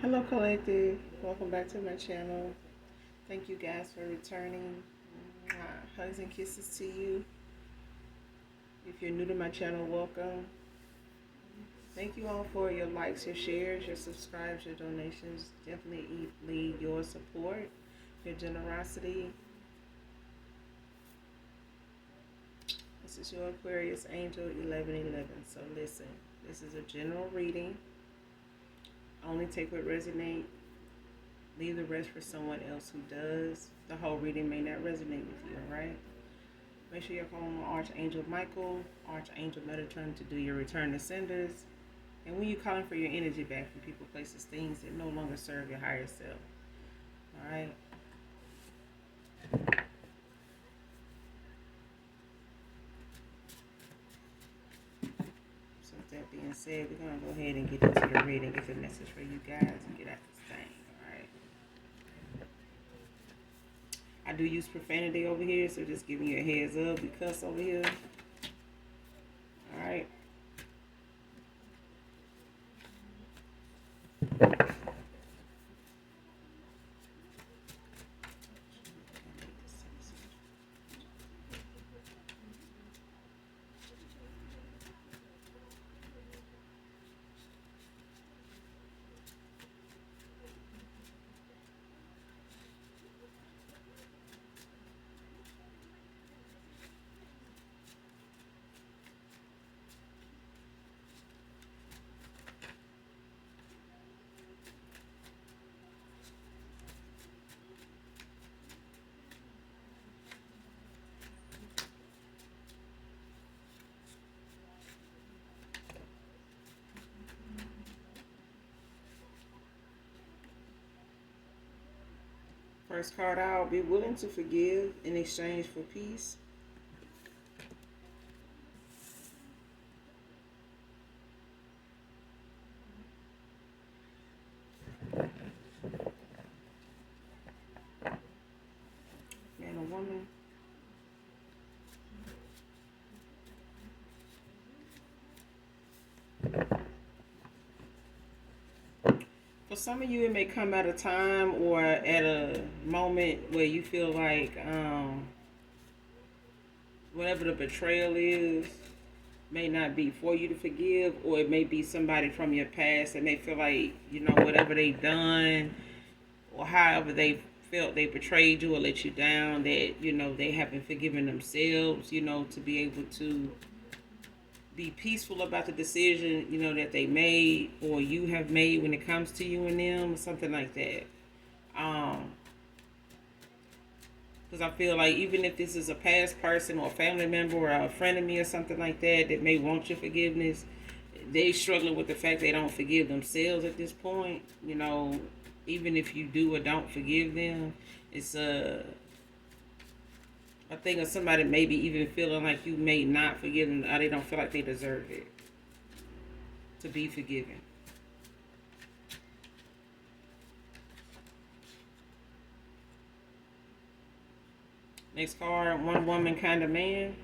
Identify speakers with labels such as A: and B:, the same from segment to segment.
A: Hello, Collective. Welcome back to my channel. Thank you guys for returning. Hugs and kisses to you. If you're new to my channel, welcome. Thank you all for your likes, your shares, your subscribes, your donations. Definitely your support, your generosity. This is your Aquarius Angel 1111. So listen, this is a general reading. Only take what resonates. Leave the rest for someone else who does. The whole reading may not resonate with you, alright? Make sure you're calling on Archangel Michael, Archangel Metatron to do your return to senders. And when you're calling for your energy back from people, places, things that no longer serve your higher self. Alright? So with that being said, we're going to go ahead and get into the reading, get the message for you guys, and get out this thing. Alright? I do use profanity over here, so just giving you a heads up. We cuss over here. Alright? First card out, be willing to forgive in exchange for peace. Man or woman. For some of you, it may come at a time or at a moment where you feel like whatever the betrayal is may not be for you to forgive, or it may be somebody from your past that may feel like, whatever they done or however they felt they betrayed you or let you down, that, they haven't forgiven themselves, to be able to be peaceful about the decision, that they made or you have made when it comes to you and them, or something like that. Because I feel like even if this is a past person or a family member or a friend of me or something like that that may want your forgiveness, they struggling with the fact they don't forgive themselves at this point. Even if you do or don't forgive them, it's a thing of somebody maybe even feeling like you may not forgive them, or they don't feel like they deserve it to be forgiven. Next card, one woman kind of man.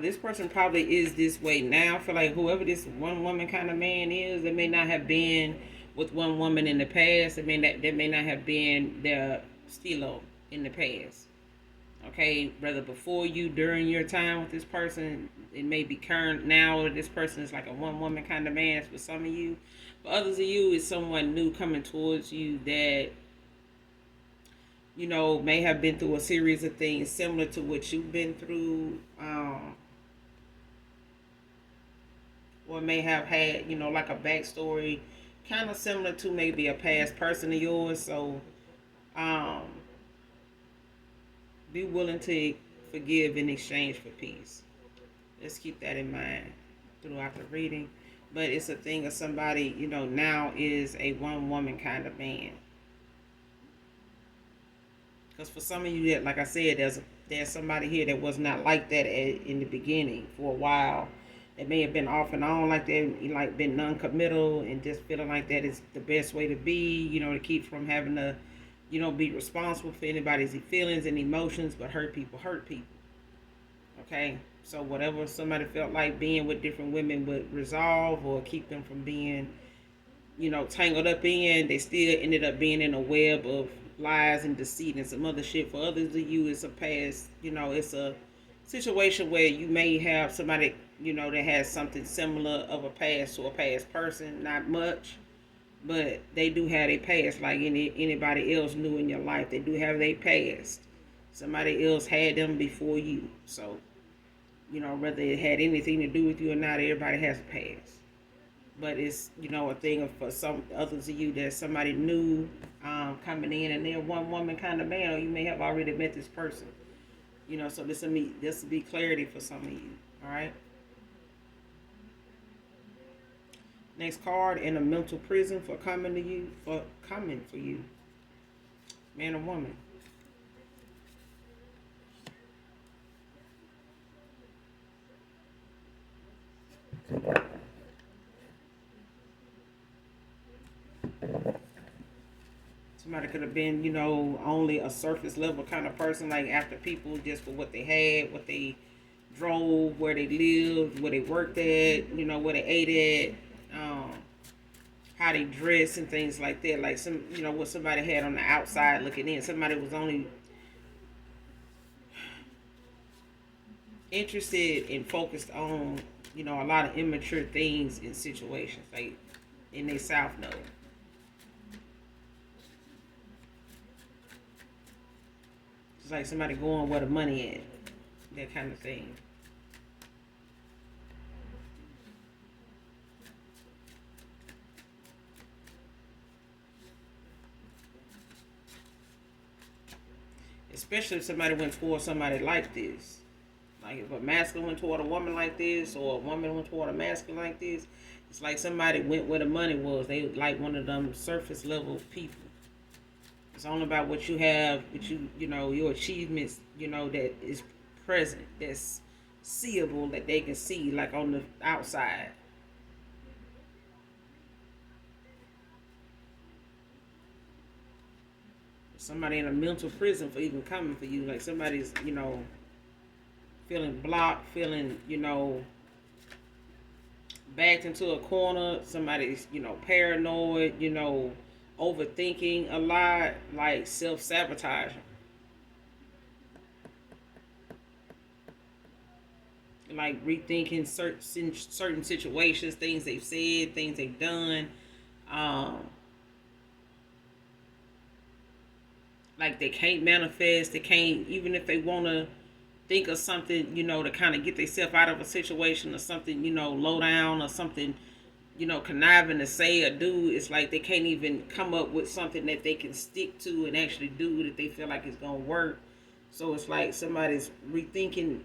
A: This person probably is this way now. I feel like whoever this one woman kind of man is, they may not have been with one woman in the past. They may not have been their stilo in the past. Okay, whether before you, during your time with this person, it may be current now, or this person is like a one woman kind of man for some of you. For others of you, it's someone new coming towards you that may have been through a series of things similar to what you've been through, or may have had, like a backstory kind of similar to maybe a past person of yours. So, be willing to forgive in exchange for peace. Let's keep that in mind throughout the reading. But it's a thing of somebody, now is a one woman kind of man. Because for some of you, that, like I said, there's somebody here that was not like that in the beginning for a while. It may have been off and on like that, like been non-committal and just feeling like that is the best way to be, to keep from having to, be responsible for anybody's feelings and emotions, but hurt people hurt people. Okay? So whatever somebody felt like being with different women would resolve or keep them from being, tangled up in, they still ended up being in a web of lies and deceit and some other shit. For others of you, it's a past, it's a situation where you may have somebody, that has something similar of a past to a past person, not much, but they do have a past like anybody else new in your life. They do have their past. Somebody else had them before you. So, whether it had anything to do with you or not, everybody has a past. But it's, a thing of for some others of you that somebody new coming in and they're one woman kind of man, or you may have already met this person. So this will be clarity for some of you. All right. Next card, in a mental prison for coming for you, man or woman. Somebody could have been, only a surface level kind of person, like after people just for what they had, what they drove, where they lived, where they worked at, where they ate at, how they dress and things like that. Like what somebody had on the outside looking in. Somebody was only interested and focused on, a lot of immature things in situations, like in their South Node. It's like somebody going where the money at, that kind of thing. Especially if somebody went toward somebody like this. Like if a masculine went toward a woman like this, or a woman went toward a masculine like this, it's like somebody went where the money was. They like one of them surface level people. It's only about what you have, what your achievements, that is present, that's seeable, that they can see, like on the outside. Somebody in a mental prison for even coming for you, like somebody's, feeling blocked, feeling, backed into a corner. Somebody's, paranoid, overthinking a lot, like self-sabotaging. Like rethinking certain situations, things they've said, things they've done. Like they can't manifest, they can't, even if they want to think of something, to kind of get themselves out of a situation or something, low down or something, conniving to say or do. It's like they can't even come up with something that they can stick to and actually do that they feel like it's going to work. So it's like somebody's rethinking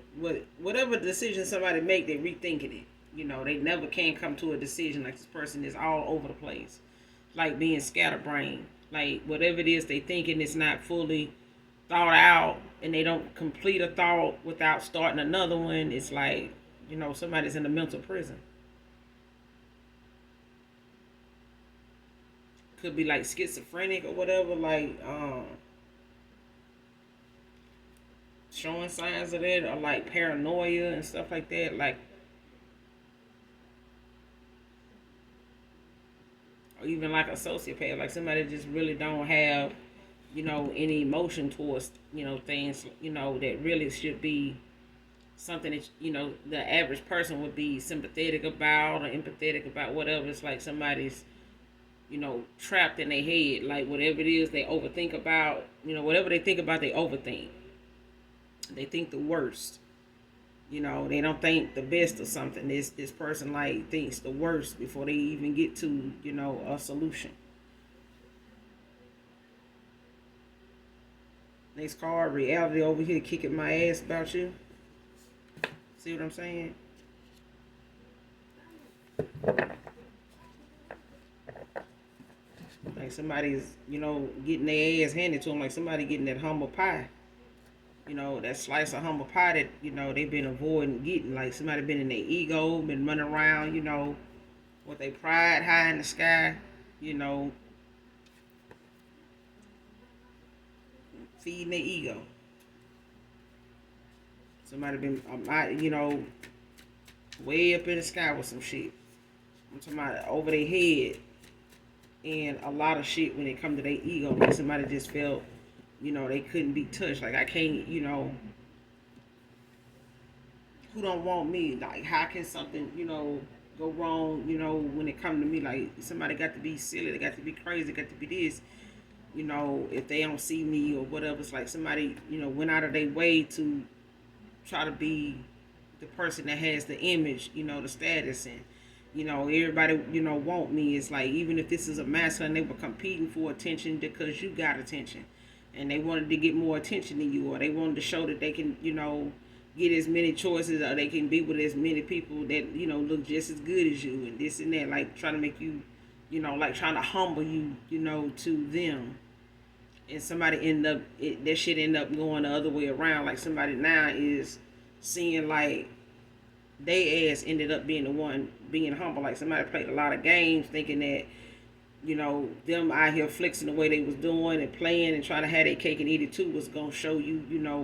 A: whatever decision somebody make, they rethinking it. They never can come to a decision. Like this person is all over the place. Like being scatterbrained. Like whatever it is they thinking, it's not fully thought out, and they don't complete a thought without starting another one. It's like, somebody's in a mental prison. Could be like schizophrenic or whatever, like showing signs of that, or like paranoia and stuff like that, like, or even like a sociopath, like somebody just really don't have, any emotion towards, things, that really should be something that, the average person would be sympathetic about or empathetic about, whatever. It's like somebody's, trapped in their head, like whatever it is they overthink about, whatever they think about, they overthink. They think the worst. They don't think the best of something. This person like thinks the worst before they even get to, a solution. Next card, reality over here kicking my ass about you. See what I'm saying? Like somebody's, getting their ass handed to them, like somebody getting that humble pie. That slice of humble pie that, they've been avoiding getting. Like somebody been in their ego, been running around, with their pride high in the sky, you know, feeding their ego. Somebody been, way up in the sky with some shit. I'm talking about over their head and a lot of shit when it come to their ego. Like somebody just felt, they couldn't be touched. Like I can't, who don't want me? Like how can something, go wrong, when it come to me? Like somebody got to be silly, they got to be crazy, they got to be this. If they don't see me or whatever, it's like somebody, went out of their way to try to be the person that has the image, the status, and everybody, want me. It's like even if this is a masculine, they were competing for attention because you got attention, and they wanted to get more attention than you, or they wanted to show that they can, get as many choices, or they can be with as many people that look just as good as you, and this and that, like trying to make you, like trying to humble you, to them. And somebody that shit end up going the other way around. Like somebody now is seeing like they ass ended up being the one being humble. Like somebody played a lot of games thinking that, them out here flexing the way they was doing and playing and trying to have their cake and eat it too was gonna show you,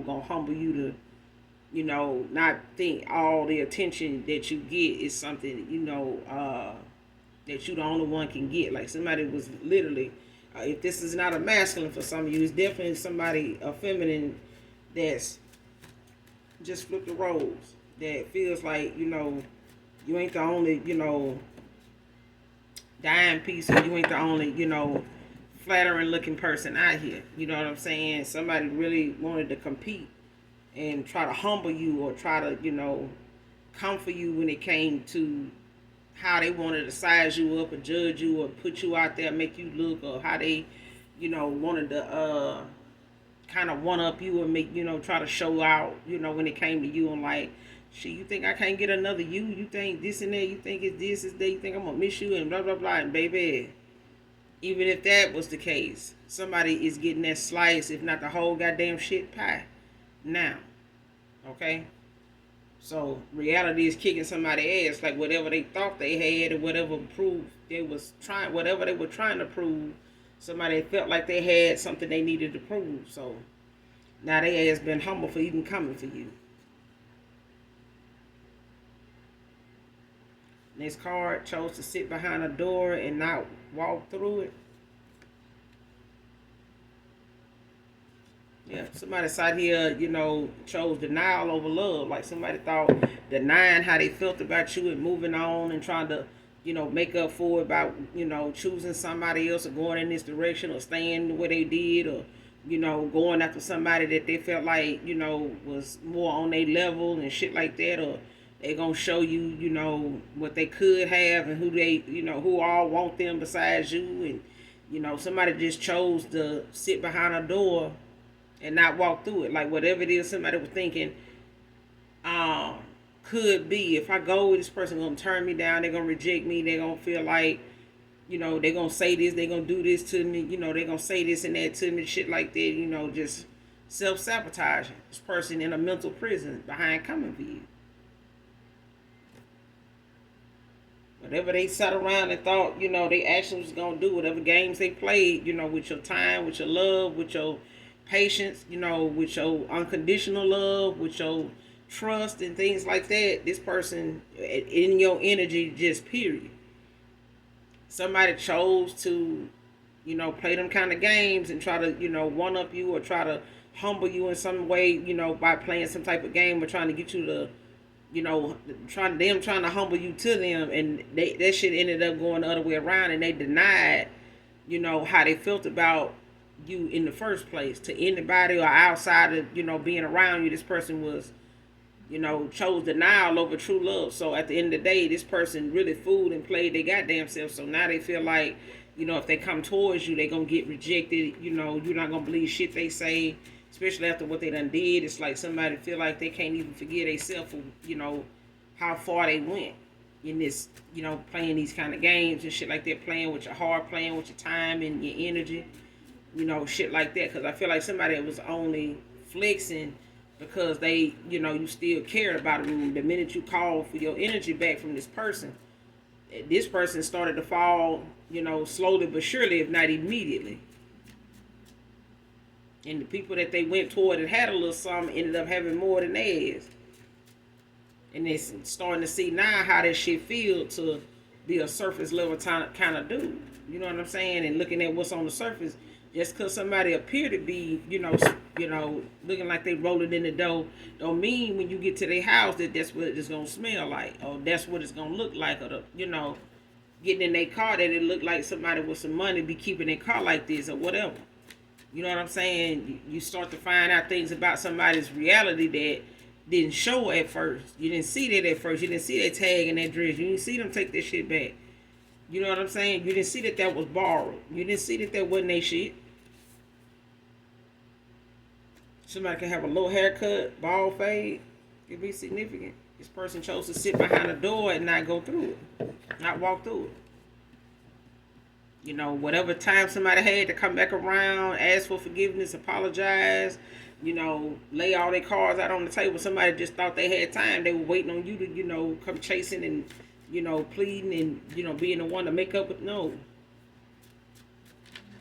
A: gonna humble you to, not think all the attention that you get is something, that you the only one can get. Like somebody was literally, if this is not a masculine for some of you, it's definitely somebody, a feminine, that's just flipped the roles. That feels like, you ain't the only, dime piece, or you ain't the only, flattering looking person out here. You know what I'm saying? Somebody really wanted to compete and try to humble you, or try to, come for you when it came to how they wanted to size you up or judge you or put you out there, make you look, or how they, wanted to kind of one up you and make, try to show out, when it came to you. And like, shit, you think I can't get another you? You think this and that? You think it's this, is that? You think I'm gonna miss you and blah blah blah? And baby, even if that was the case, somebody is getting that slice, if not the whole goddamn shit pie. Now, okay. So reality is kicking somebody's ass. Like whatever they thought they had, or whatever proof they was trying, whatever they were trying to prove, somebody felt like they had something they needed to prove. So now they has been humble for even coming for you. This card chose to sit behind a door and not walk through it. Yeah, somebody sat here, chose denial over love. Like somebody thought denying how they felt about you and moving on and trying to, make up for it by, choosing somebody else or going in this direction or staying the way they did, or, going after somebody that they felt like, was more on their level and shit like that, or they gonna show you, what they could have and who they, who all want them besides you. And, somebody just chose to sit behind a door and not walk through it. Like whatever it is somebody was thinking, could be, if I go with this person, gonna turn me down, they're gonna reject me, they're gonna feel like, they're gonna say this, they're gonna do this to me, they're gonna say this and that to me, shit like that, just self-sabotaging. This person in a mental prison behind coming for you. Whatever they sat around and thought, they actually was going to do, whatever games they played, with your time, with your love, with your patience, with your unconditional love, with your trust and things like that, this person in your energy, just period. Somebody chose to, play them kind of games and try to, one up you or try to humble you in some way, by playing some type of game or trying to get you to, trying to humble you to them, and that shit ended up going the other way around, and they denied, how they felt about you in the first place to anybody or outside of, being around you. This person was, chose denial over true love. So at the end of the day, this person really fooled and played their goddamn self. So now they feel like, if they come towards you, they're going to get rejected. You're not going to believe shit they say, especially after what they done did. It's like somebody feel like they can't even forgive themselves for, how far they went in this, playing these kind of games and shit like that, playing with your heart, playing with your time and your energy, shit like that. Because I feel like somebody that was only flexing because they, you still cared about them. The minute you call for your energy back from this person started to fall, slowly but surely, if not immediately. And the people that they went toward and had a little something ended up having more than theirs. And it's starting to see now how that shit feel to be a surface level kind of dude. You know what I'm saying? And looking at what's on the surface, just because somebody appear to be, looking like they rolling in the dough, don't mean when you get to their house that's what it's gonna smell like, or that's what it's gonna look like, or getting in their car that it look like somebody with some money be keeping their car like this or whatever. You know what I'm saying? You start to find out things about somebody's reality that didn't show at first. You didn't see that at first. You didn't see that tag and that dress. You didn't see them take that shit back. You know what I'm saying? You didn't see that was borrowed. You didn't see that wasn't their shit. Somebody can have a low haircut, bald fade. It could be significant. This person chose to sit behind a door and not go through it. Not walk through it. Whatever time somebody had to come back around, ask for forgiveness, apologize, lay all their cards out on the table. Somebody just thought they had time. They were waiting on you to, come chasing and, pleading and, being the one to make up with. No.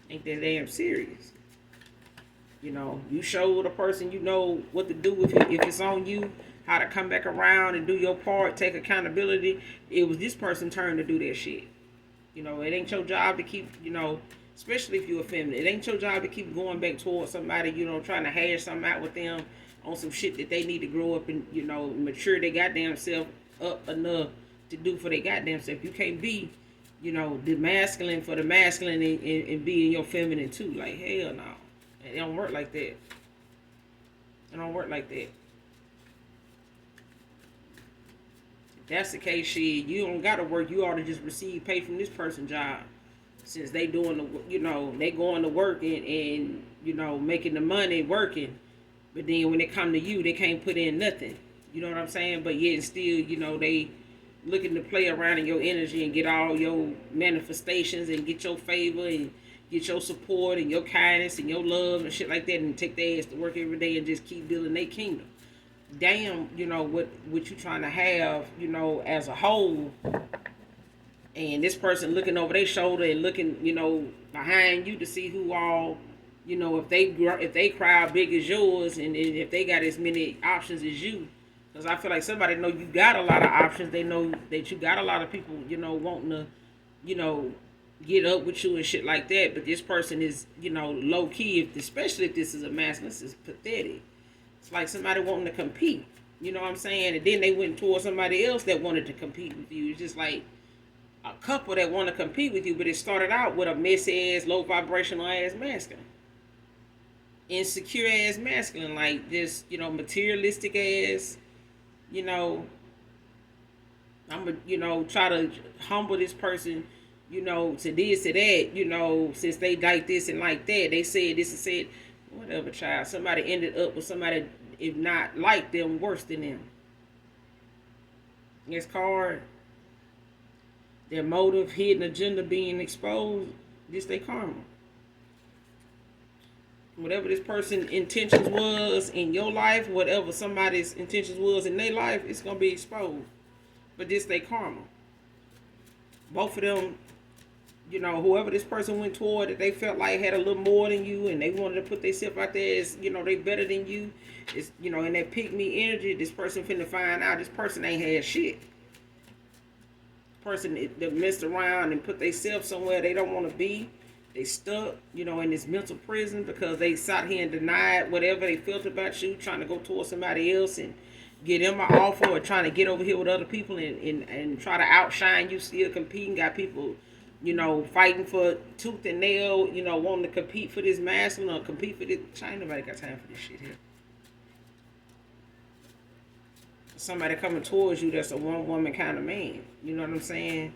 A: Ain't that damn serious. You show the person, what to do if it's on you, how to come back around and do your part, take accountability. It was this person's turn to do that shit. It ain't your job to keep, especially if you're a feminine, it ain't your job to keep going back towards somebody, trying to hash something out with them on some shit that they need to grow up and, mature their goddamn self up enough to do for their goddamn self. You can't be, the masculine for the masculine and be in your feminine too. Like, hell no. It don't work like that. It don't work like that. That's the case, shit. You don't gotta work. You ought to just receive pay from this person's job, since they doing the, they going to work and making the money working. But then when they come to you, they can't put in nothing. You know what I'm saying? But yet still, they looking to play around in your energy and get all your manifestations and get your favor and get your support and your kindness and your love and shit like that, and take their ass to work every day and just keep building their kingdom. Damn, what you trying to have, as a whole, and this person looking over their shoulder and looking, behind you to see who all, if they crowd big as yours, and if they got as many options as you, because I feel like somebody know you got a lot of options. They know that you got a lot of people, wanting to, get up with you and shit like that. But this person is, low key, especially if this is a masculine. This is pathetic. It's like somebody wanting to compete. You know what I'm saying? And then they went towards somebody else that wanted to compete with you. It's just like a couple that want to compete with you, but it started out with a messy ass, low vibrational ass masculine. Insecure ass masculine, like this, materialistic ass, I'm gonna, try to humble this person, to this, to that, since they like this and like that, they said this and said, whatever, child. Somebody ended up with somebody, if not like them, worse than them. Next card. Their motive, hidden agenda being exposed. This they karma. Whatever this person's intentions was in your life, whatever somebody's intentions was in their life, it's going to be exposed. But this they karma. Both of them, whoever this person went toward that they felt like had a little more than you, and they wanted to put themselves out there as, they better than you. It's, in that pick me energy, this person finna find out this person ain't had shit. Person that messed around and put themselves somewhere they don't want to be. They stuck, in this mental prison because they sat here and denied whatever they felt about you, trying to go towards somebody else and get them an offer, or trying to get over here with other people and try to outshine you, still competing. Got people, fighting for tooth and nail, wanting to compete for this masculine or compete for this. Ain't nobody got time for this shit here. Somebody coming towards you that's a one woman kind of man. You know what I'm saying?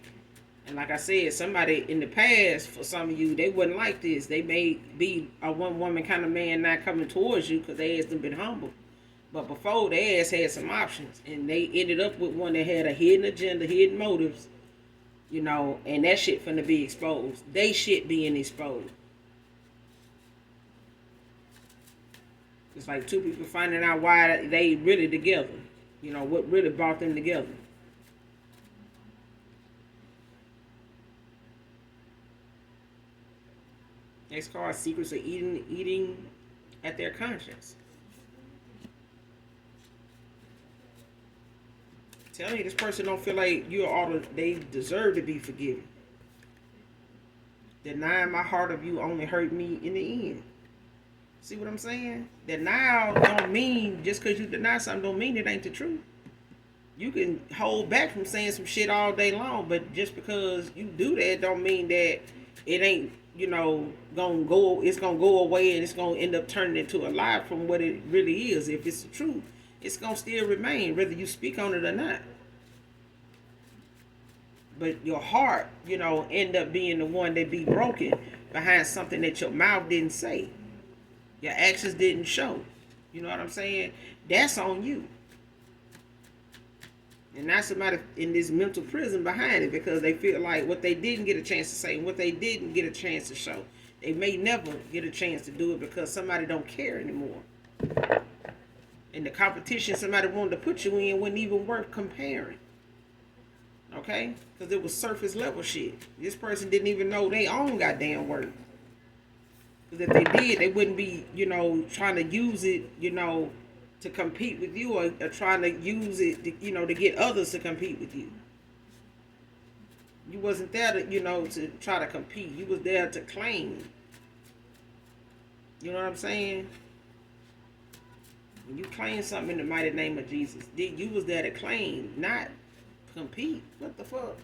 A: And like I said, somebody in the past, for some of you, they wasn't like this. They may be a one woman kind of man not coming towards you because they ass done been humble. But before, they ass had some options. And they ended up with one that had a hidden agenda, hidden motives. And that shit finna be exposed. They shit being exposed. It's like two people finding out why they really together. You know, what really brought them together. Next card, secrets of eating at their conscience. Tell me, this person don't feel like you are they deserve to be forgiven. Denying my heart of you only hurt me in the end. See what I'm saying? Denial don't mean, just because you deny something don't mean it ain't the truth. You can hold back from saying some shit all day long, but just because you do that don't mean that it ain't, it's gonna go away and it's gonna end up turning into a lie from what it really is. If it's the truth, it's gonna still remain, whether you speak on it or not. But your heart, end up being the one that be broken behind something that your mouth didn't say. Your actions didn't show. You know what I'm saying? That's on you. And not somebody in this mental prison behind it, because they feel like what they didn't get a chance to say and what they didn't get a chance to show, they may never get a chance to do it because somebody don't care anymore. And the competition somebody wanted to put you in wasn't even worth comparing. Okay? Because it was surface level shit. This person didn't even know they own goddamn worth. Because if they did, they wouldn't be, trying to use it, to compete with you, or trying to use it, to get others to compete with you. You wasn't there to, to try to compete. You was there to claim. You know what I'm saying? When you claim something in the mighty name of Jesus, you was there to claim, not compete. What the fuck?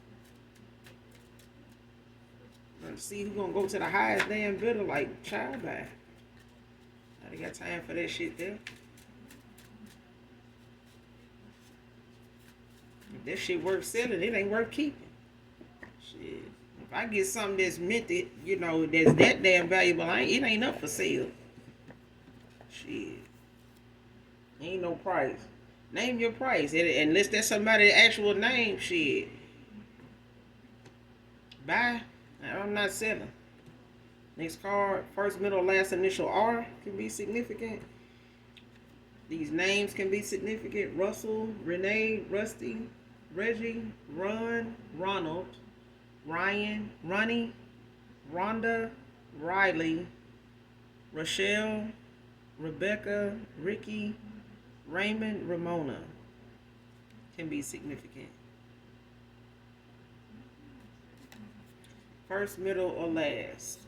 A: Let's see who's gonna go to the highest damn bidder, like child by. I ain't got time for that shit there. If that shit worth selling, it ain't worth keeping. Shit. If I get something that's meant to, that's that damn valuable, it ain't up for sale. Shit. Ain't no price. Name your price. Unless that's somebody's actual name, shit. Buy. I'm not selling. Next card. First, middle, last initial R can be significant. These names can be significant. Russell, Renee, Rusty, Reggie, Ron, Ronald, Ryan, Ronnie, Rhonda, Riley, Rochelle, Rebecca, Ricky, Raymond, Ramona can be significant. First, middle, or last.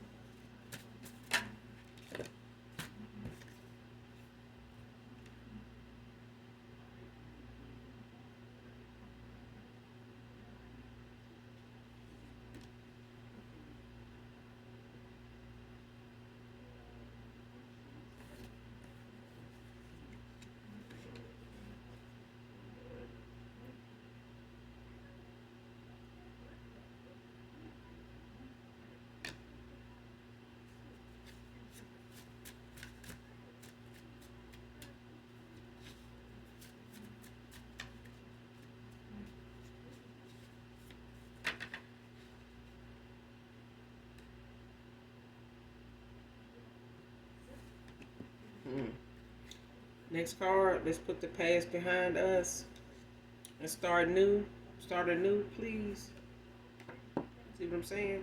A: Next card, let's put the past behind us and start new. Start anew, please. See what I'm saying?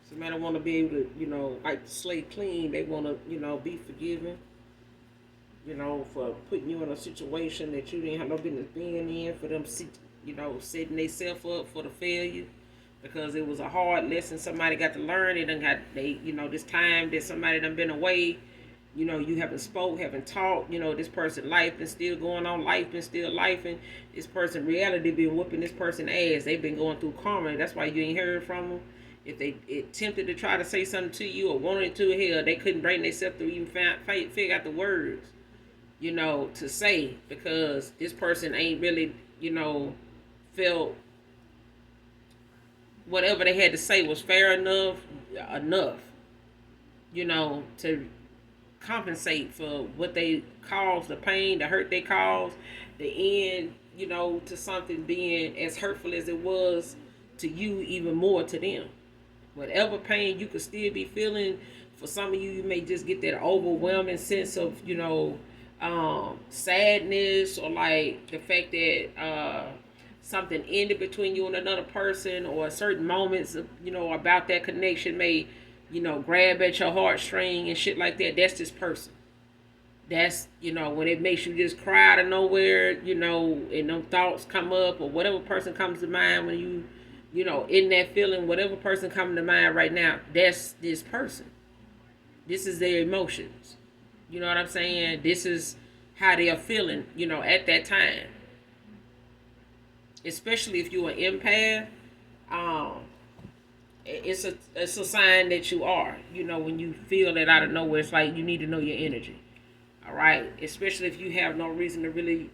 A: Somebody want to be able to, wipe the slate clean. They want to, be forgiven. For putting you in a situation that you didn't have no business being in. For them, setting themselves up for the failure. Because it was a hard lesson somebody got to learn. This time that somebody done been away, you haven't spoke, haven't talked, this person life been still going on, life been still life, and this person reality been whooping this person ass. They've been going through karma. That's why you ain't heard from them. If they attempted to try to say something to you or wanted to, hell, they couldn't bring themselves to even figure out the words, to say, because this person ain't really, felt whatever they had to say was fair enough, to compensate for what they caused, the pain, the hurt they caused, the end, to something being as hurtful as it was to you, even more to them. Whatever pain you could still be feeling, for some of you, you may just get that overwhelming sense of, sadness, or like the fact that something ended between you and another person, or certain moments of, about that connection may, grab at your heartstring and shit like that. That's this person. That's, when it makes you just cry out of nowhere, and them thoughts come up, or whatever person comes to mind when you, in that feeling, whatever person comes to mind right now, that's this person. This is their emotions. You know what I'm saying? This is how they are feeling, at that time. Especially if you're an empath, it's a sign that you are. When you feel that out of nowhere, it's like you need to know your energy. All right, especially if you have no reason to really,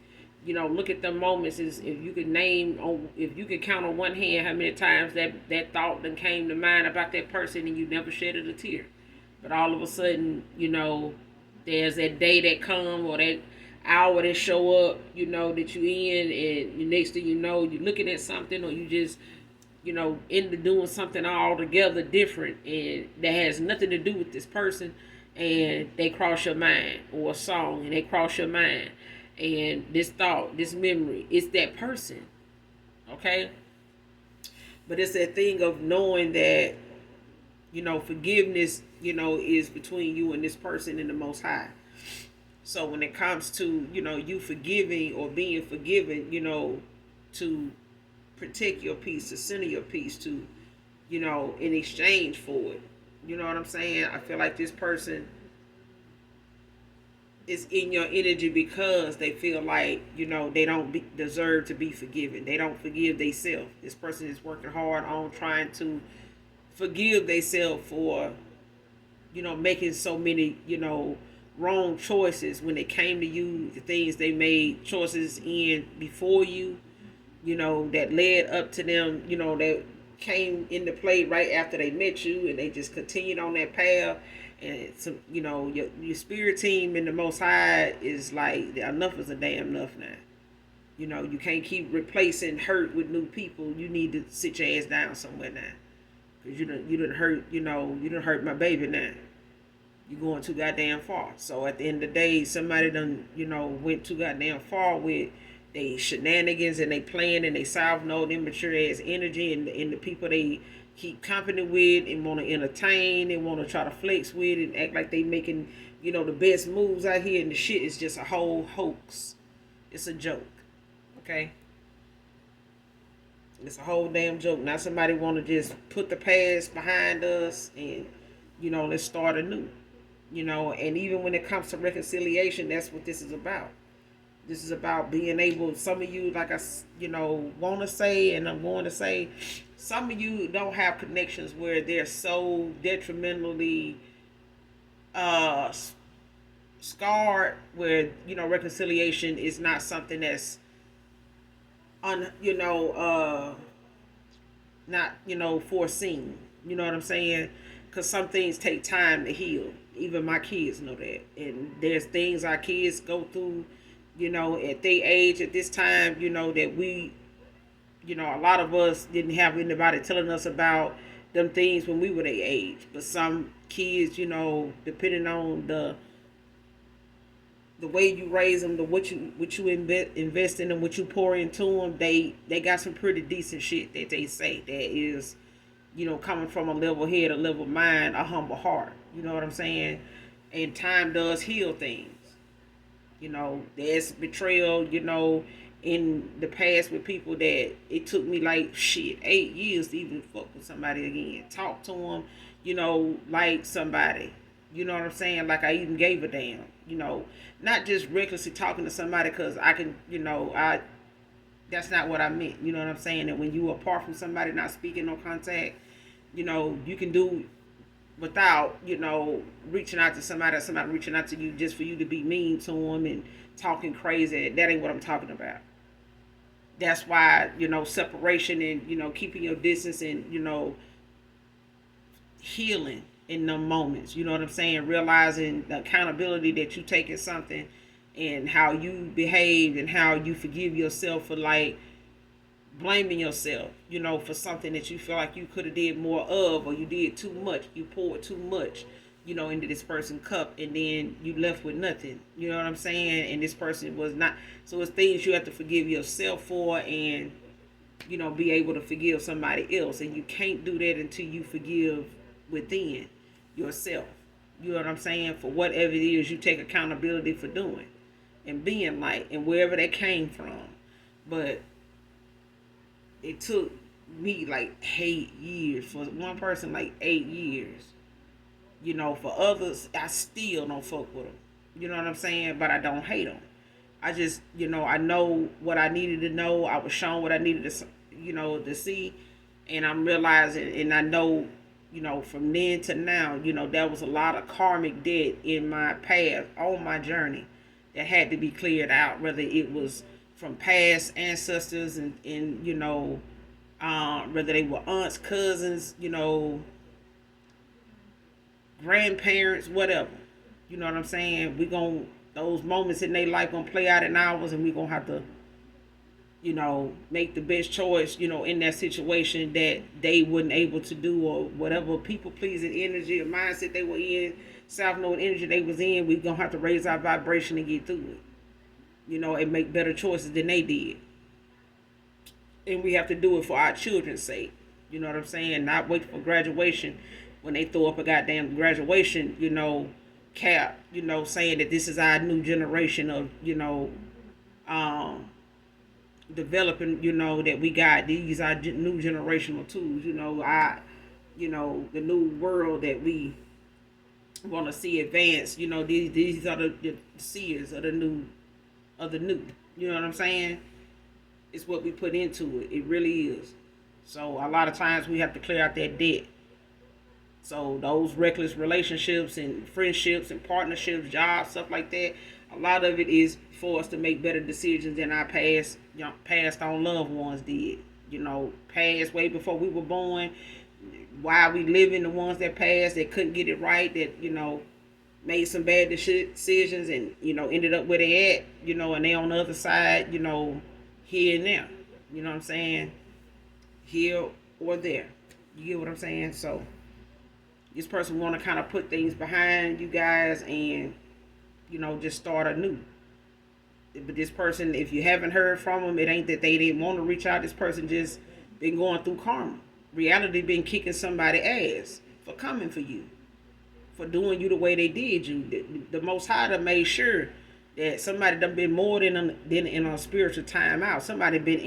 A: look at the moments. Is if you could if you could count on one hand how many times that thought then came to mind about that person, and you never shedded a tear. But all of a sudden, there's that day that come, or that hour that show up, that you in, and the next thing you know, you're looking at something, or you just, into doing something altogether different, and that has nothing to do with this person, and they cross your mind, or a song, and they cross your mind, and this thought, this memory, it's that person, okay? But it's that thing of knowing that, forgiveness, is between you and this person and the Most High. So when it comes to, you forgiving or being forgiven, to protect your peace, to center your peace, to, in exchange for it. You know what I'm saying? I feel like this person is in your energy because they feel like, they don't deserve to be forgiven. They don't forgive themselves. This person is working hard on trying to forgive themselves for, making so many, wrong choices when it came to you, the things they made choices in before you, that led up to them, that came into play right after they met you, and they just continued on that path. And so, your spirit team in the Most High is like, enough is a damn enough now. You can't keep replacing hurt with new people. You need to sit your ass down somewhere now, because you done hurt, you done hurt my baby now. You're going too goddamn far. So at the end of the day, somebody done, went too goddamn far with they shenanigans, and they playing, and they south node immature ass energy, and the people they keep company with and want to entertain and want to try to flex with and act like they making, the best moves out here, and the shit is just a whole hoax. It's a joke. Okay? It's a whole damn joke. Now somebody want to just put the past behind us and, let's start anew. And even when it comes to reconciliation, that's what this is about. This is about being able, some of you, like I, want to say, and I'm going to say, some of you don't have connections where they're so detrimentally scarred, where, reconciliation is not something that's, not, foreseen. You know what I'm saying? Because some things take time to heal. Even my kids know that. And there's things our kids go through, at their age, at this time, that we, a lot of us didn't have anybody telling us about them things when we were their age. But some kids, depending on the way you raise them, what you invest in them, what you pour into them, they got some pretty decent shit that they say that is, coming from a level head, a level mind, a humble heart. You know what I'm saying? And time does heal things. There's betrayal, in the past with people that it took me like 8 years to even fuck with somebody again. Talk to them, like somebody. You know what I'm saying? Like I even gave a damn. Not just recklessly talking to somebody because I can, that's not what I meant. You know what I'm saying? That when you apart from somebody, not speaking, no contact, you can do without, reaching out to somebody, or somebody reaching out to you just for you to be mean to them and talking crazy. That ain't what I'm talking about. That's why, separation and, keeping your distance and, healing in them moments. You know what I'm saying? Realizing the accountability that you take in something and how you behave and how you forgive yourself for like blaming yourself, for something that you feel like you could have did more of, or you did too much, you poured too much, into this person's cup, and then you left with nothing. You know what I'm saying? And this person was not. So it's things you have to forgive yourself for, and be able to forgive somebody else. And you can't do that until you forgive within yourself. You know what I'm saying? For whatever it is you take accountability for doing and being like, and wherever that came from. But it took me like 8 years. For one person, like 8 years. For others, I still don't fuck with them. You know what I'm saying? But I don't hate them. I just, I know what I needed to know. I was shown what I needed to, to see. And I'm realizing, and I know, from then to now, there was a lot of karmic debt in my path, on my journey, that had to be cleared out, whether it was from past ancestors and whether they were aunts, cousins, grandparents, whatever. You know what I'm saying? Those moments in their life gonna play out in ours, and we gonna have to, make the best choice, in that situation that they wasn't able to do, or whatever people pleasing energy or mindset they were in, South Node energy they was in. We gonna have to raise our vibration and get through it, and make better choices than they did. And we have to do it for our children's sake. You know what I'm saying? Not wait for graduation when they throw up a goddamn graduation, cap, saying that this is our new generation of, developing, that we got these are new generational tools, the new world that we want to see advance. These are the seers of the new, you know what I'm saying? It's what we put into it. It really is. So a lot of times we have to clear out that debt. So those reckless relationships and friendships and partnerships, jobs, stuff like that, a lot of it is for us to make better decisions than our passed on loved ones did. Past way before we were born. While we living, the ones that passed that couldn't get it right, that made some bad decisions and ended up where they at, and they on the other side, here and there. You know what I'm saying? Here or there. You get what I'm saying? So this person want to kind of put things behind you guys and, just start anew. But this person, if you haven't heard from them, it ain't that they didn't want to reach out. This person just been going through karma. Reality been kicking somebody's ass for coming for you, for doing you the way they did you. The Most High done made sure that somebody done been more than in a spiritual time out. Somebody been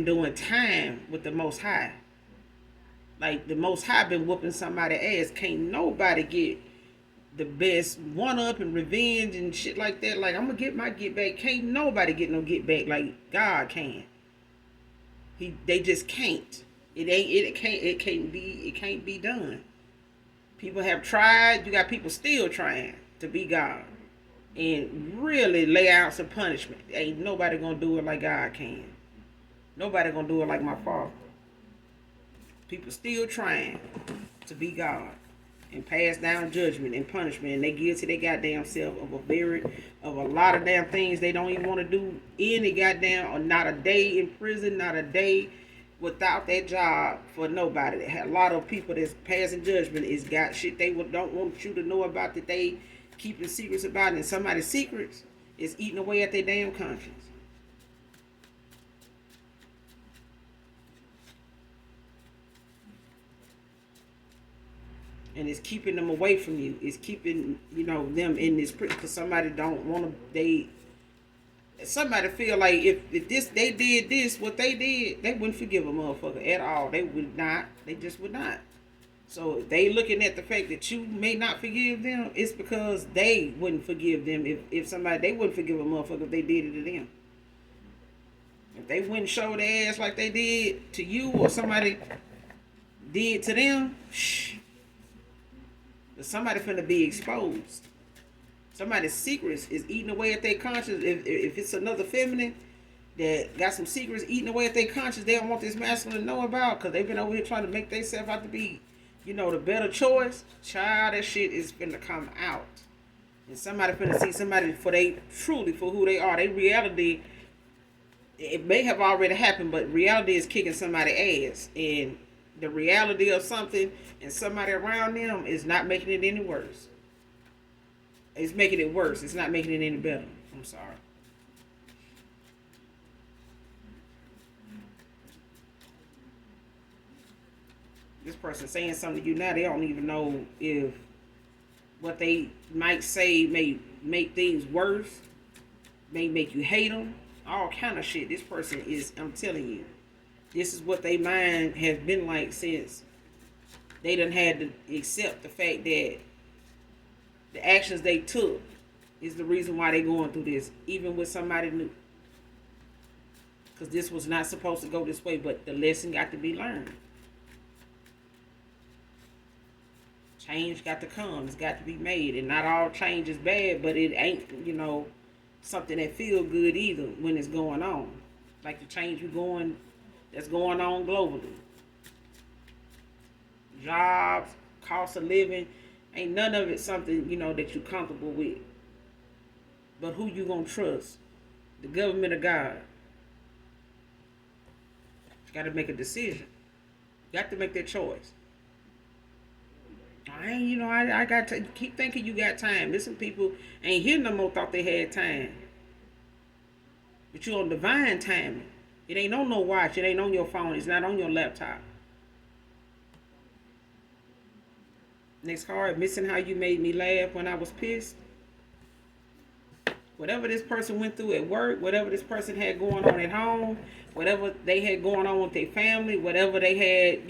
A: doing time with the Most High. Like the Most High been whooping somebody's ass. Can't nobody get the best one up and revenge and shit like that. Like, I'm gonna get my get back. Can't nobody get no get back like God can. They just can't. It can't be done. People have tried. You got people still trying to be God and really lay out some punishment. Ain't nobody gonna do it like God can. Nobody gonna do it like my Father. People still trying to be God and pass down judgment and punishment, and they give to their goddamn self of a lot of damn things they don't even want to do any goddamn, or not a day in prison, not a day without that job for nobody. They had a lot of people that's passing judgment is got shit they don't want you to know about, that they keeping secrets about, and somebody's secrets is eating away at their damn conscience. And it's keeping them away from you. It's keeping, them in this prison. Because somebody don't want to, somebody feel like if this, they did this, what they did, they wouldn't forgive a motherfucker at all. They would not. They just would not. So if they looking at the fact that you may not forgive them, it's because they wouldn't forgive them. If somebody, they wouldn't forgive a motherfucker if they did it to them. If they wouldn't show their ass like they did to you, or somebody did to them, somebody finna be exposed. Somebody's secrets is eating away at their conscience. If it's another feminine that got some secrets eating away at their conscience, they don't want this masculine to know about, because they've been over here trying to make themselves out to be, the better choice. Child, that shit is finna come out. And somebody finna see somebody for who they are. They reality It may have already happened, but reality is kicking somebody's ass. And the reality of something and somebody around them is not making it any worse. It's making it worse. It's not making it any better. I'm sorry. This person saying something to you now, they don't even know if what they might say may make things worse, may make you hate them, all kind of shit. This person is, I'm telling you, this is what their mind has been like since they done had to accept the fact that the actions they took is the reason why they going through this, even with somebody new. Because this was not supposed to go this way, but the lesson got to be learned. Change got to come. It's got to be made. And not all change is bad, but it ain't, something that feel good either when it's going on. Like the change that's going on globally. Jobs, cost of living, ain't none of it something, that you're comfortable with. But who you gonna trust? The government or God? You gotta make a decision. You got to make that choice. I got to keep thinking you got time. There's some people ain't here no more thought they had time. But you're on divine timing. It ain't on no watch. It ain't on your phone. It's not on your laptop. Next card, missing how you made me laugh when I was pissed. Whatever this person went through at work, whatever this person had going on at home, whatever they had going on with their family, whatever they had,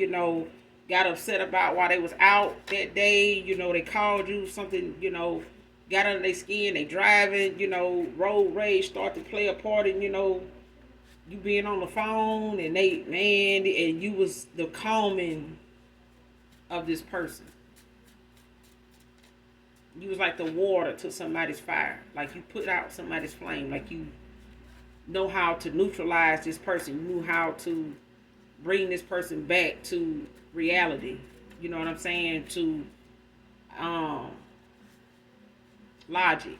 A: got upset about while they was out that day, they called you, something, got under their skin, they driving, road rage start to play a part in, you being on the phone and and you was the calming of this person. You was like the water to somebody's fire. Like you put out somebody's flame. Like you know how to neutralize this person. You knew how to bring this person back to reality. You know what I'm saying? To logic.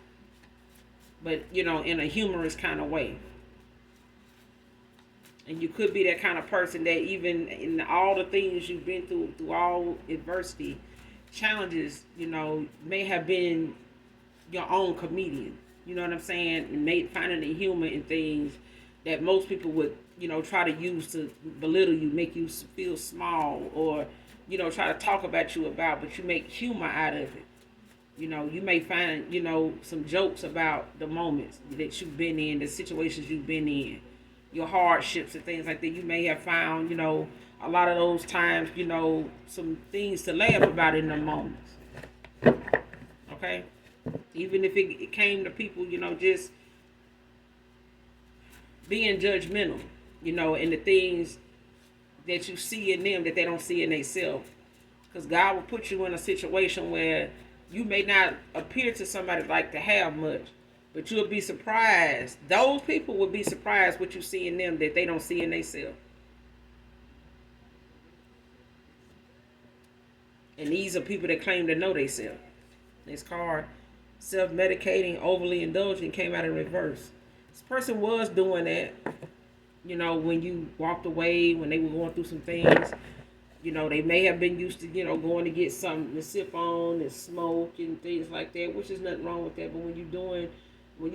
A: But, in a humorous kind of way. And you could be that kind of person that even in all the things you've been through all adversity, challenges, may have been your own comedian. You know what I'm saying? And finding the humor in things that most people would, try to use to belittle you, make you feel small, or, try to talk about you about, but you make humor out of it. You may find, some jokes about the moments that you've been in, the situations you've been in, your hardships and things like that. You may have found, a lot of those times, some things to laugh about in the moments. Okay? Even if it came to people, just being judgmental, and the things that you see in them that they don't see in themselves. Because God will put you in a situation where you may not appear to somebody like to have much, but you'll be surprised. Those people will be surprised what you see in them that they don't see in themselves. And these are people that claim to know themselves. This card, self-medicating, overly indulging, came out in reverse. This person was doing that, when you walked away, when they were going through some things. They may have been used to, going to get something to sip on and smoke and things like that, which is nothing wrong with that. But when you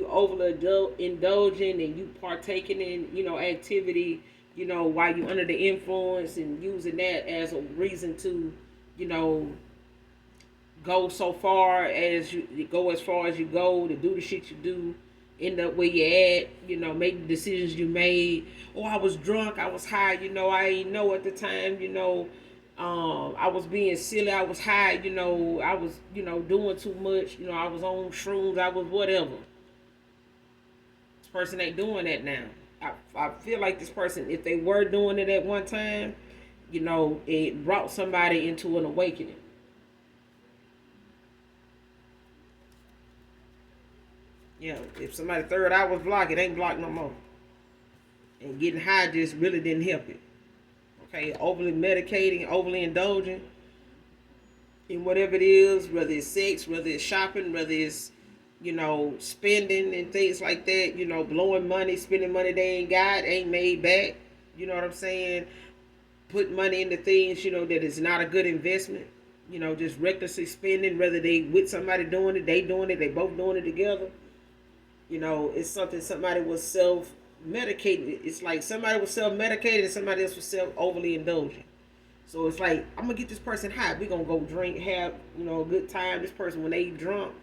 A: overindulging and you partaking in, activity, while you under the influence and using that as a reason to, go as far as you go to do the shit you do, end up where you at, make the decisions you made. Oh, I was drunk, I was high, I ain't know at the time, I was being silly, I was high, I was, doing too much, I was on shrooms, I was whatever. This person ain't doing that now. I feel like this person, if they were doing it at one time, it brought somebody into an awakening. If somebody's third eye was blocked, it ain't blocked no more. And getting high just really didn't help it. Okay, overly medicating, overly indulging in whatever it is, whether it's sex, whether it's shopping, whether it's, spending and things like that, blowing money, spending money they ain't got, ain't made back. You know what I'm saying? Put money into things, that is not a good investment. Just recklessly spending, whether they with somebody doing it, they both doing it together. It's something somebody was self medicated. It's like somebody was self medicated and somebody else was self overly indulgent. So it's like, I'm gonna get this person high. We gonna go drink, have a good time. This person when they drunk,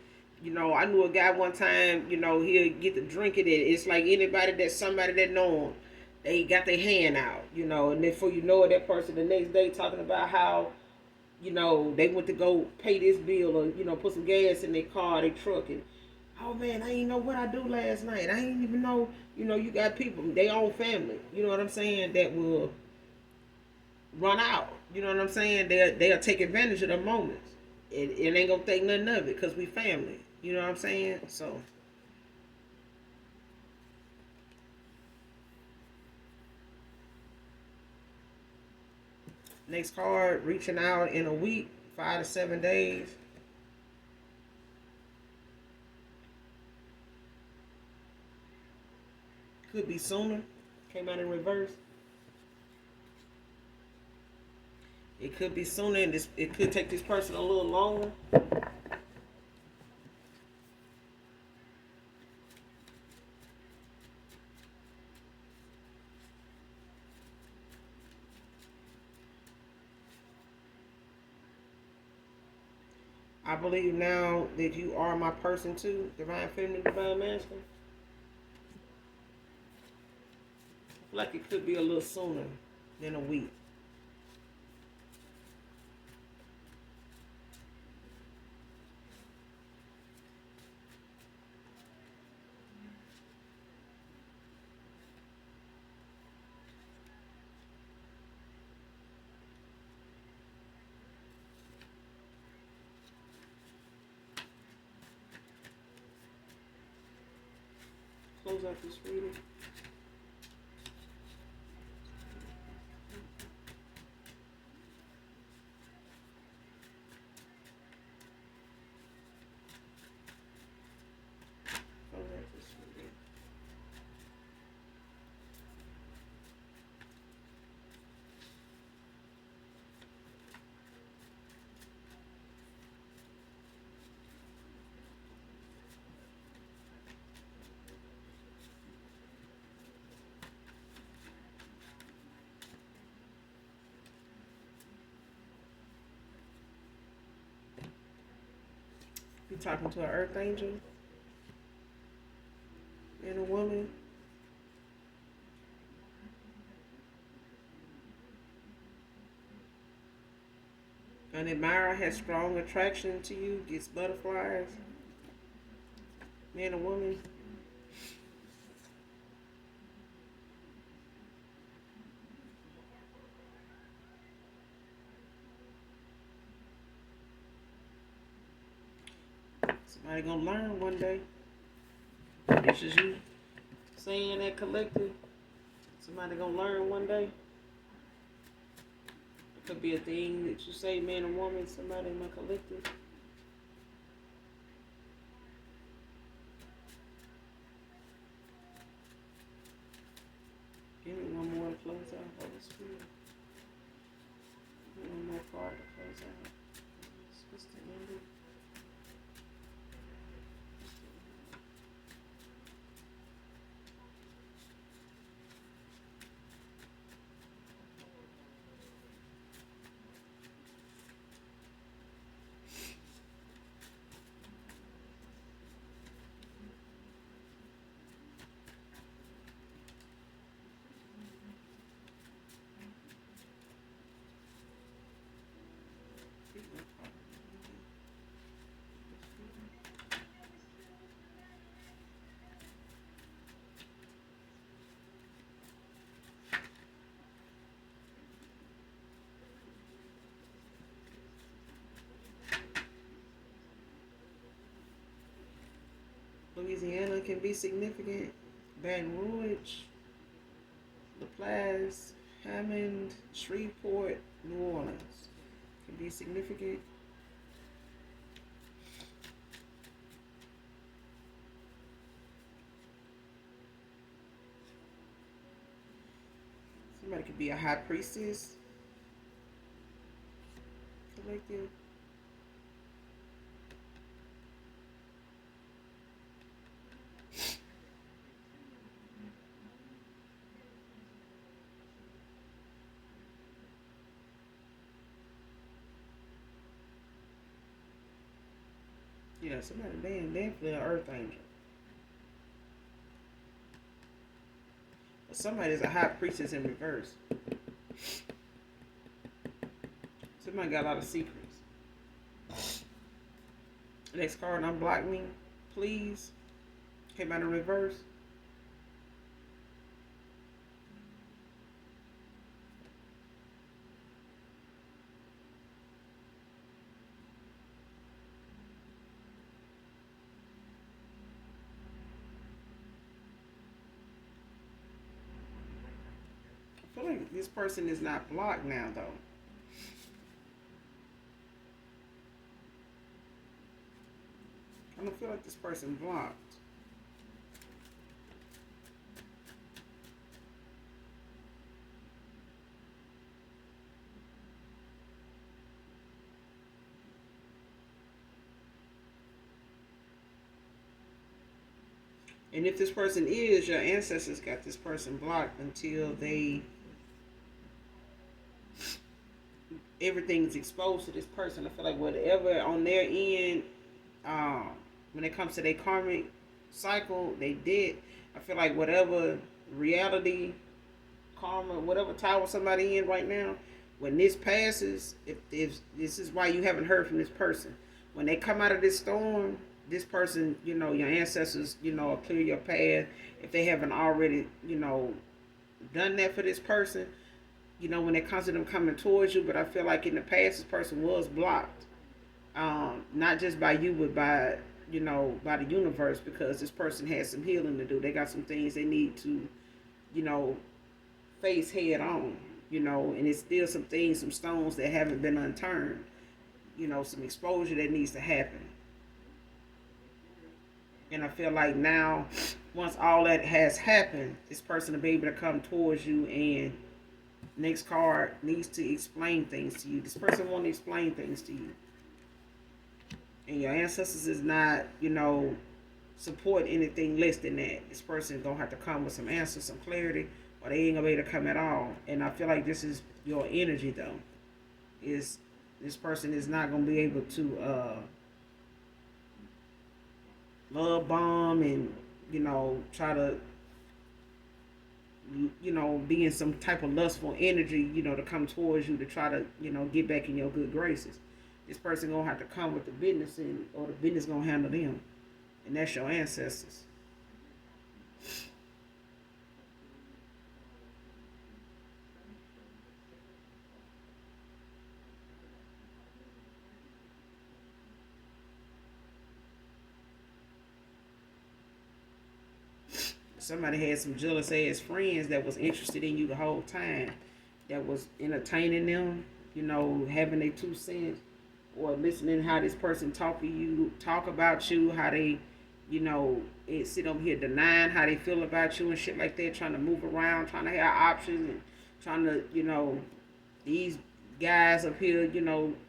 A: I knew a guy one time. He'll get to drinking it. It's like anybody that's somebody that know him, they got their hand out. And then before you know it, that person the next day talking about how they went to go pay this bill or put some gas in their car, their truck, and oh man, I ain't know what I do last night. I ain't even know. You got people, they own family. You know what I'm saying? That will run out. You know what I'm saying? They'll take advantage of the moments. It ain't gonna think nothing of it because we family. You know what I'm saying? So next card, reaching out in a week, 5 to 7 days. Could be sooner. Came out in reverse. It could be sooner, and it could take this person a little longer. I believe now that you are my person too, divine feminine, divine masculine. I feel like it could be a little sooner than a week. Close out this reading. Close out this reading. You talking to an earth angel and a woman. An admirer has strong attraction to you, gets butterflies. Man or woman. Somebody gonna learn one day. This is you saying that collective. Somebody gonna learn one day. It could be a thing that you say, man or woman, somebody in my collective. Give me one more to close out. Holy Spirit. Give me one more card to close out. What's the ending? Louisiana can be significant. Baton Rouge, LaPlace, Hammond, Shreveport, New Orleans can be significant. could be a high priestess collective. Yeah, somebody definitely an earth angel. But somebody's a high priestess in reverse. Somebody got a lot of secrets. Next card, unblock me, please. Came out in reverse. I feel like this person is not blocked now, though. I don't feel like this person blocked. And if this person is, your ancestors got this person blocked until everything's exposed to this person. I feel like whatever on their end, when it comes to their karmic cycle, they did. I feel like whatever reality, karma, whatever tower somebody in right now, when this passes, if this is why you haven't heard from this person. When they come out of this storm, this person, your ancestors, will clear your path if they haven't already, done that for this person. When it comes to them coming towards you, but I feel like in the past this person was blocked, not just by you, but by by the universe, because this person has some healing to do. They got some things they need to, face head on, and it's still some things, some stones that haven't been unturned, some exposure that needs to happen. And I feel like now, once all that has happened, this person will be able to come towards you, and next card needs to explain things to you. This person won't explain things to you. And your ancestors is not, support anything less than that. This person is going to have to come with some answers, some clarity, or they ain't going to be able to come at all. And I feel like this is your energy, though. Is this person is not going to be able to love bomb and, try to, be in some type of lustful energy, to come towards you to try to, get back in your good graces. This person gonna have to come with the business, or the business gonna handle them, and that's your ancestors. Somebody had some jealous ass friends that was interested in you the whole time, that was entertaining them, having their 2 cents, or listening how this person talk about you, how they, sit over here denying how they feel about you and shit like that, trying to move around, trying to have options, and trying to, these guys up here,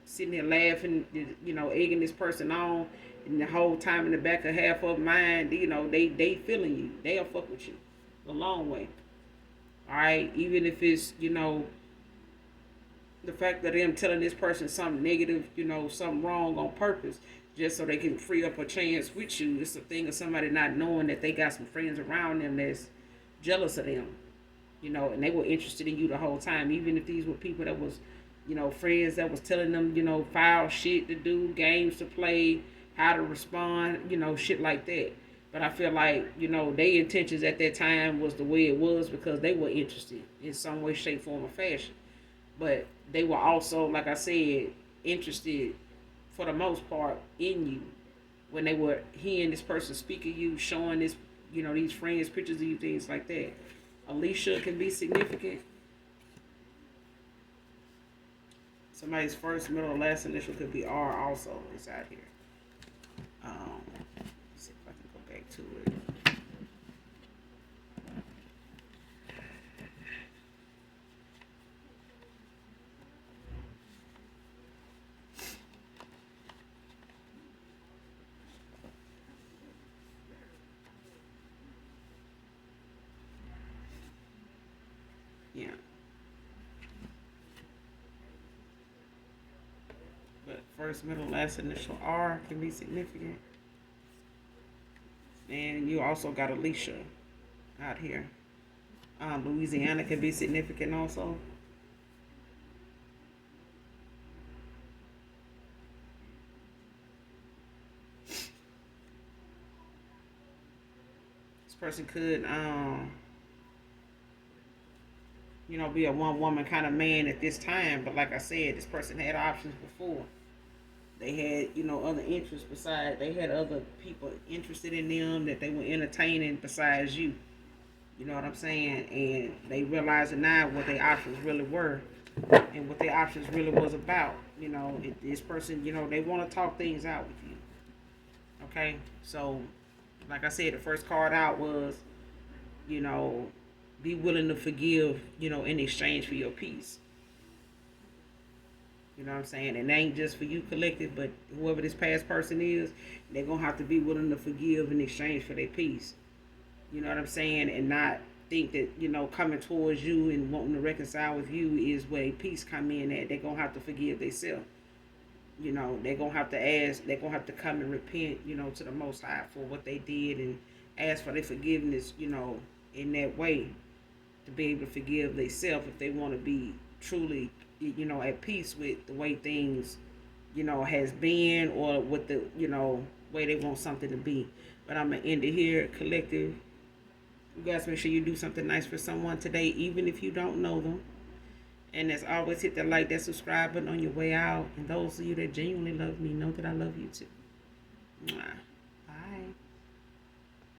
A: sitting here laughing, egging this person on, and the whole time in the back of half of mind, they feeling you. They'll fuck with you a long way. Alright? Even if it's, the fact that them telling this person something negative, something wrong on purpose, just so they can free up a chance with you. It's a thing of somebody not knowing that they got some friends around them that's jealous of them, and they were interested in you the whole time. Even if these were people that was, friends that was telling them, foul shit to do, games to play, how to respond, shit like that. But I feel like, their intentions at that time was the way it was because they were interested in some way, shape, form, or fashion. But they were also, like I said, interested for the most part in you. When they were hearing this person speak of you, showing this, these friends pictures of you, things like that. Alicia can be significant. Somebody's first, middle, or last initial could be R also inside here. Let's see if I can go back to it. First, middle, last initial R can be significant. And you also got Alicia out here. Louisiana can be significant also. This person could, be a one woman kind of man at this time. But like I said, this person had options before. They had, other interests besides. They had other people interested in them that they were entertaining besides you. You know what I'm saying? And they realized now what their options really were and what their options really was about. This person, they want to talk things out with you. Okay? So, like I said, the first card out was, you know, be willing to forgive, in exchange for your peace. You know what I'm saying? And it ain't just for you collective, but whoever this past person is, they're going to have to be willing to forgive in exchange for their peace. You know what I'm saying? And not think that, coming towards you and wanting to reconcile with you is where peace come in at. They're going to have to forgive themselves. They're going to have to ask, they're going to have to come and repent, to the Most High for what they did and ask for their forgiveness, in that way to be able to forgive themselves if they want to be truly, at peace with the way things, has been or with the, way they want something to be. But I'm going to end it here, collective. You guys make sure you do something nice for someone today, even if you don't know them. And as always, hit that like, that subscribe button on your way out. And those of you that genuinely love me, know that I love you too. Mwah.